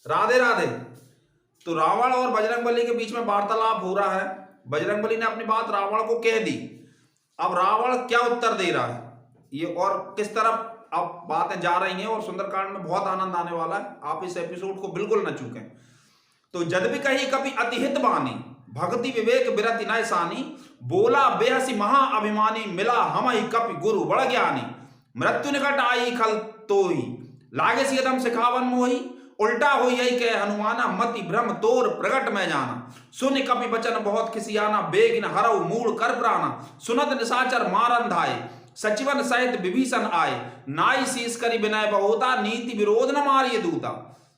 राधे राधे। तो रावण और बजरंगबली के बीच में वार्तालाप हो रहा है। बजरंगबली ने अपनी बात रावण को कह दी। अब रावण क्या उत्तर दे रहा है ये और किस तरफ अब बातें जा रही हैं, और सुंदरकांड में बहुत आनंद आने वाला है। आप इस एपिसोड को बिल्कुल न चूकें। तो जद भी कही कभी अतिहित बानी, भक्ति विवेक विरति नय सानी, बोला बेहसी महा अभिमानी, मिला हम ही कपि गुरु बड़ ज्ञानी, मृत्यु निकट आई खल तोई, लागे सियदम सिखावन मोही, उल्टा हो यही कह हनुमाना, मति भ्रम तोर प्रगट में जाना, सुन कपि बचन बहुत खिसियाना, बेगिन हरऊ मूड कर प्राणा, सुनत निशाचर मारन धाय, सचिवन सहित विभीषण आए, नाई शीस करी विनय बहुता, नीति विरोध न मारिय दूता,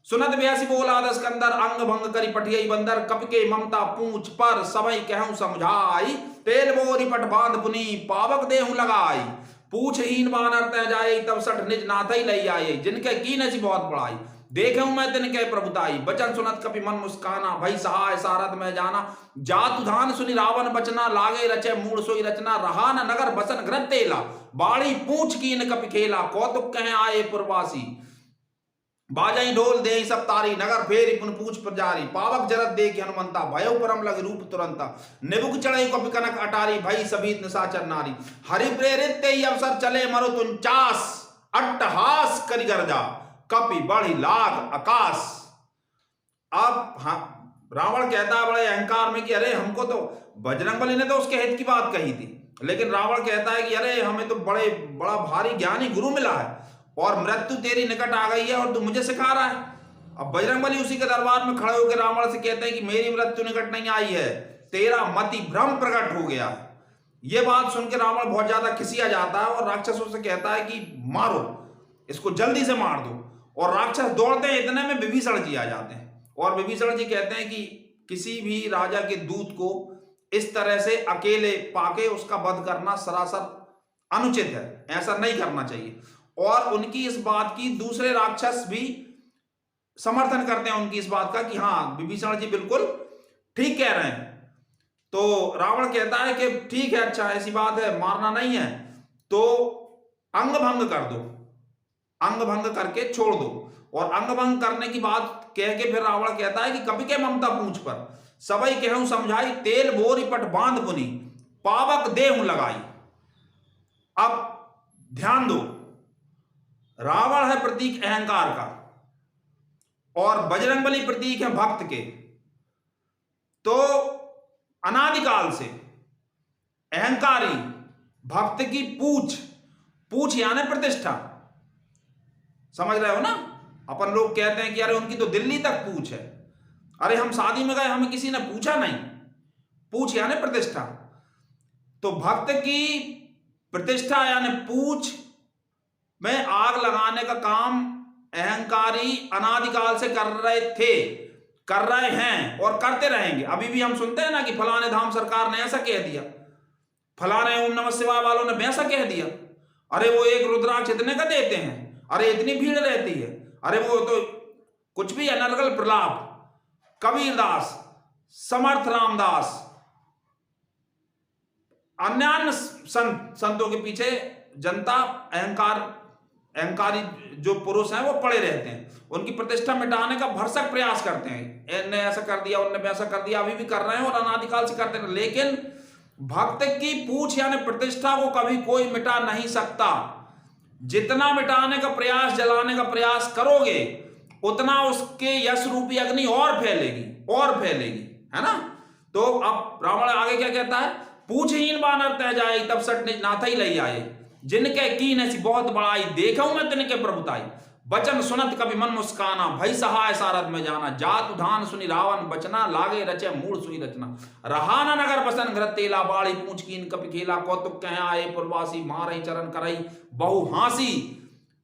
सुनत बेहसी बोला दस्कंदर, अंग भंग करी पठियई बंदर, कपि के ममता पूछ पर सबई कहूं समझाई, तेल बोरी पट बांध पुनी पावक देहु लगाई, पूछहीन बानर तय जाए तब सठ निज नाथई लई आए, जिनके कीन ऐसी बहुत बड़ाई, देखूं मैं तिनके प्रभुताई, बचन सुनत कपि मन मुस्काना, भई सहाय सारथ में जाना, जातु धान सुनि रावण बचना, लागे रचे मूड सोई रचना, रहा न नगर बसन घृत तेला, बाड़ी पूछ कीन कपि खेला, कौतुक कहे आए पुरवासी, बाजई ढोल दे सब तारी, नगर फेरी पुन पूछ प्रजारी, पावक जरत देख हनुमंता, भयो परम लग रूप तुरंता, निबुक चढ़ई कपि कनक अटारी, भई सभी निशाचर नारी, हरि प्रेरित ते अवसर चले मरो 49, अट्टहास करि गर्जा, कपि बढ़ी लाग आकाश। अब रावण कहता है बड़े अहंकार में कि अरे हमको तो बजरंगबली ने तो उसके हित की बात कही थी, लेकिन रावण कहता है कि अरे हमें तो बड़ा भारी ज्ञानी गुरु मिला है और मृत्यु तेरी निकट आ गई है और तू मुझे सिखा रहा है। अब बजरंगबली उसी के दरबार में खड़े होकर रावण से कहते हैं कि मेरी मृत्यु निकट नहीं आई है, तेरा मति भ्रम प्रकट हो गया है। यह बात सुनकर रावण बहुत ज्यादा खिसिया जाता है और राक्षसों से कहता है कि मारो इसको, जल्दी से मार दो। और राक्षस दौड़ते हैं, इतने में विभीषण जी आ जाते हैं और विभीषण जी कहते हैं कि किसी भी राजा के दूत को इस तरह से अकेले पाके उसका वध करना सरासर अनुचित है, ऐसा नहीं करना चाहिए। और उनकी इस बात की दूसरे राक्षस भी समर्थन करते हैं उनकी इस बात का कि हाँ विभीषण जी बिल्कुल ठीक कह रहे हैं। तो रावण कहता है कि ठीक है, अच्छा ऐसी बात है, मारना नहीं है तो अंग भंग कर दो, अंग भंग करके छोड़ दो। और अंग भंग करने की बात कह के फिर रावण कहता है कि कपि के ममता पूछ पर सबई कहूं समझाई, तेल बोरी पट बांध पुनी पावक देहु लगाई। अब ध्यान दो, रावण है प्रतीक अहंकार का और बजरंगबली प्रतीक है भक्त के। तो अनादिकाल से अहंकारी भक्त की पूछ यानी प्रतिष्ठा, समझ रहे हो ना। अपन लोग कहते हैं कि अरे उनकी तो दिल्ली तक पूछ है, अरे हम शादी में गए हमें किसी ने पूछा नहीं, पूछ यानी प्रतिष्ठा। तो भक्त की प्रतिष्ठा यानी पूछ में आग लगाने का काम अहंकारी अनादिकाल से कर रहे थे, कर रहे हैं और करते रहेंगे। अभी भी हम सुनते हैं ना कि फलाने धाम सरकार ने ऐसा कह दिया, फलाने ओम नमः शिवाय वालों ने वैसा कह दिया, अरे वो एक रुद्राक्ष इतने का देते हैं, अरे इतनी भीड़ रहती है, अरे वो तो कुछ भी अनर्गल प्रलाप, कबीरदास, समर्थ रामदास, अन्य संतों के पीछे जनता अहंकारी जो पुरुष हैं वो पड़े रहते हैं, उनकी प्रतिष्ठा मिटाने का भरसक प्रयास करते हैं। इनने ऐसा कर दिया, उनने वैसा कर दिया, अभी भी कर रहे हैं और अनादिकाल से करते हैं। लेकिन भक्त की पूछ यानी प्रतिष्ठा को कभी कोई मिटा नहीं सकता। जितना मिटाने का प्रयास, जलाने का प्रयास करोगे उतना उसके यश रूपी अग्नि और फैलेगी, है ना। तो अब रावण आगे क्या कहता है, पूछहीन बानर तय जाए तब सट निज नाथई लई आए, जिनके कीन ऐसी बहुत बड़ाई, देखूं मैं तिनके प्रभुताई, बचन सुनत कभी मन मुस्काना, भई सहाय सारथ में जाना, जातु धान सुनि रावण बचना, लागे रचे मूड सुई रचना, रहा न नगर बसन घृत तेला, बाड़ी पूछ कीन कपि खेला, कौतुक कहे आए पुरवासी, मारई चरण करई बहु हासी,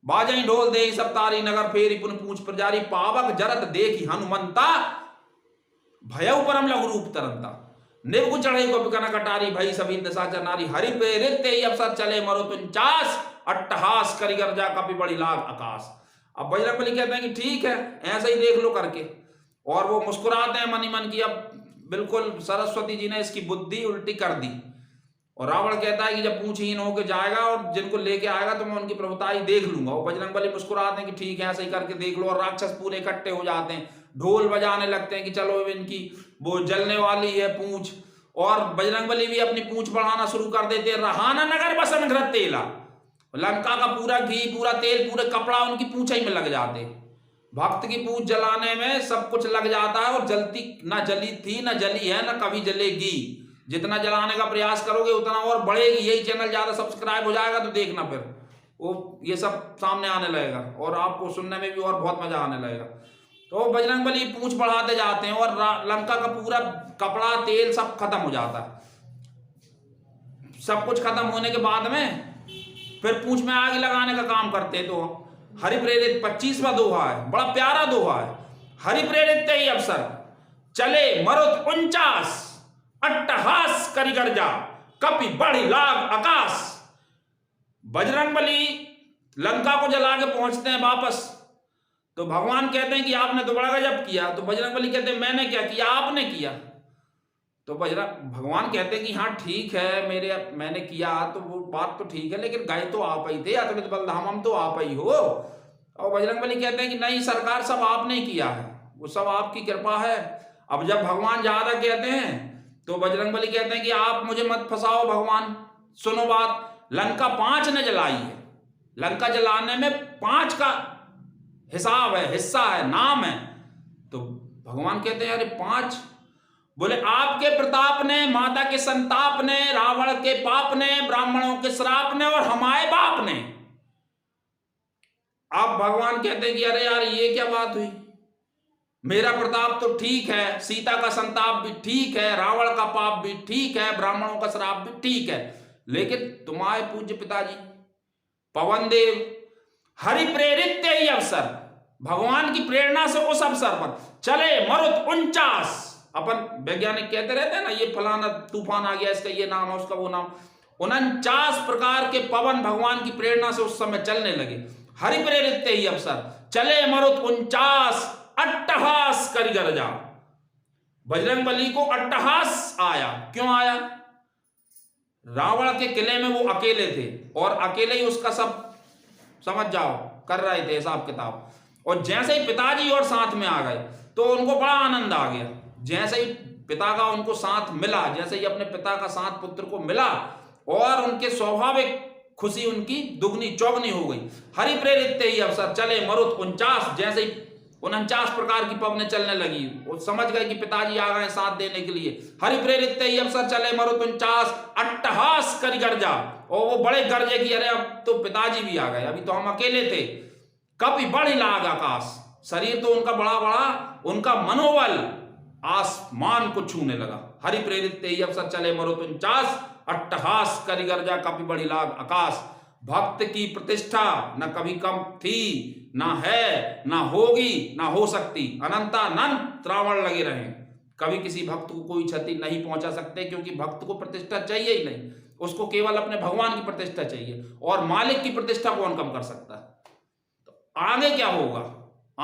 बाजई ढोल दे सब तारी, नगर फेरी पुन पूछ प्रजारी, पावक जरत देखी हनुमंता, भयउ परम लघु रूप तरंता, निबुक चढ़ई कपि कनक अटारी, भई सभी निशाचर नारी, हरि प्रेरित ते अवसर चले मरो 49, अट्टहास करि गर्जा, कपि बढ़ी लाग आकाश। अब बजरंगबली कहते हैं कि ठीक है, ऐसे ही देख लो करके, और वो मुस्कुराते हैं मन ही मन की। अब बिल्कुल सरस्वती जी ने इसकी बुद्धि उल्टी कर दी और रावण कहता है कि जब पूंछहीन होकर जाएगा और जिनको लेके आएगा तो मैं उनकी प्रभुताई देख लूंगा। और बजरंगबली मुस्कुराते हैं कि ठीक है, ऐसे ही करके देख लो। और राक्षस पूरे इकट्ठे हो जाते हैं, ढोल बजाने लगते हैं कि चलो इनकी वो जलने वाली है पूंछ। और बजरंगबली भी अपनी पूंछ बढ़ाना शुरू कर देते हैं। रहाना नगर बसन घृत तेला, लंका का पूरा घी, पूरा तेल, पूरे कपड़ा उनकी पूंछ ही में लग जाते। भक्त की पूंछ जलाने में सब कुछ लग जाता है और जलती ना जली थी, ना जली है, ना कभी जलेगी। जितना जलाने का प्रयास करोगे उतना और बढ़ेगी। यही चैनल ज्यादा सब्सक्राइब हो जाएगा तो देखना फिर वो ये सब सामने आने लगेगा और आपको सुनने में भी और बहुत मजा आने लगेगा। तो बजरंगबली पूंछ बढ़ाते जाते हैं और लंका का पूरा कपड़ा, तेल सब खत्म हो जाता है। सब कुछ खत्म होने के बाद में फिर पूंछ में आग लगाने का काम करते हैं। तो हरि प्रेरित 25वां दोहा है, बड़ा प्यारा दोहा है। हरि प्रेरित ते ही अवसर चले मरुत 49, अट्टहास करी गर्जा, कपि बढ़ी लाग आकाश। बजरंगबली लंका को जला के पहुंचते हैं वापस। तो भगवान कहते हैं कि आपने तो बड़ा गजब किया। तो बजरंगबली कहते हैं मैंने क्या किया, आपने किया। तो भगवान कहते हैं कि हाँ ठीक है, मैंने किया तो वो बात तो ठीक है, लेकिन गए तो आप ही थे, अतुलित बलधाम, हम तो आप ही हो। और बजरंगबली कहते हैं कि नहीं सरकार, सब आपने ही किया है, वो सब आपकी कृपा है। अब जब भगवान ज्यादा कहते हैं तो बजरंगबली कहते हैं कि आप मुझे मत फंसाओ भगवान, सुनो बात। लंका 5 ने जलाई है, लंका जलाने में 5 का हिसाब है, हिस्सा है, नाम है। तो भगवान कहते हैं अरे 5? बोले आपके प्रताप ने, माता के संताप ने, रावण के पाप ने, ब्राह्मणों के श्राप ने और हमारे बाप ने। अब भगवान कहते हैं कि अरे यार ये क्या बात हुई, मेरा प्रताप तो ठीक है, सीता का संताप भी ठीक है, रावण का पाप भी ठीक है, ब्राह्मणों का श्राप भी ठीक है, लेकिन तुम्हारे पूज्य पिताजी पवन देव हरि प्रेरित ही अवसर, भगवान की प्रेरणा से उस अवसर पर चले मरुत 49। अपन वैज्ञानिक कहते रहते हैं ना, ये फलाना तूफान आ गया, इसका ये नाम है, उसका वो नाम। 49 प्रकार के पवन भगवान की प्रेरणा से उस समय चलने लगे। हरि प्रेरित ही अवसर चले मरुत 49, अट्टहास करी गर्जा। बजरंगबली को अट्टहास आया। क्यों आया? रावण के किले में वो अकेले थे और अकेले ही उसका सब समझ जाओ कर रहे थे हिसाब किताब। और जैसे ही पिताजी और साथ में आ गए तो उनको बड़ा आनंद आ गया। जैसे ही पिता का उनको साथ मिला, जैसे ही अपने पिता का साथ पुत्र को मिला, और उनके स्वाभाविक खुशी उनकी दुगनी चौगनी हो गई। हरि प्रेरित ही अवसर चले मरुत 49। जैसे ही 49 प्रकार की पवनें चलने लगी, वो समझ गए कि पिताजी आ गए साथ देने के लिए। हरि प्रेरित ही अवसर चले मरुत 49, अट्टहास करी गर्जा। और वो बड़े गर्जे की अरे अब तो पिताजी भी आ गए, अभी तो हम अकेले थे। कपि बढ़ी लाग आकाश, शरीर तो उनका बड़ा बड़ा, उनका मनोबल आसमान को छूने लगा। हरि प्रेरित ही अवसर चले मरुत 49, अट्टहास करी गर्जा, कपि बढ़ी लाग आकाश। भक्त की प्रतिष्ठा न कभी कम थी, ना है, ना होगी, ना हो सकती। अनंतानंत रावण लगे रहे, कभी किसी भक्त को कोई क्षति नहीं पहुंचा सकते, क्योंकि भक्त को प्रतिष्ठा चाहिए ही नहीं, उसको केवल अपने भगवान की प्रतिष्ठा चाहिए। और मालिक की प्रतिष्ठा कौन कम कर सकता है? तो आगे क्या होगा,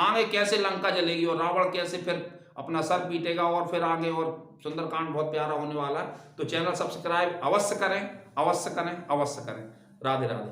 आगे कैसे लंका जलेगी और रावण कैसे फिर अपना सर पीटेगा, और फिर आगे और सुंदरकांड बहुत प्यारा होने वाला है। तो चैनल सब्सक्राइब अवश्य करें, अवश्य करें, अवश्य करें। राधे राधे।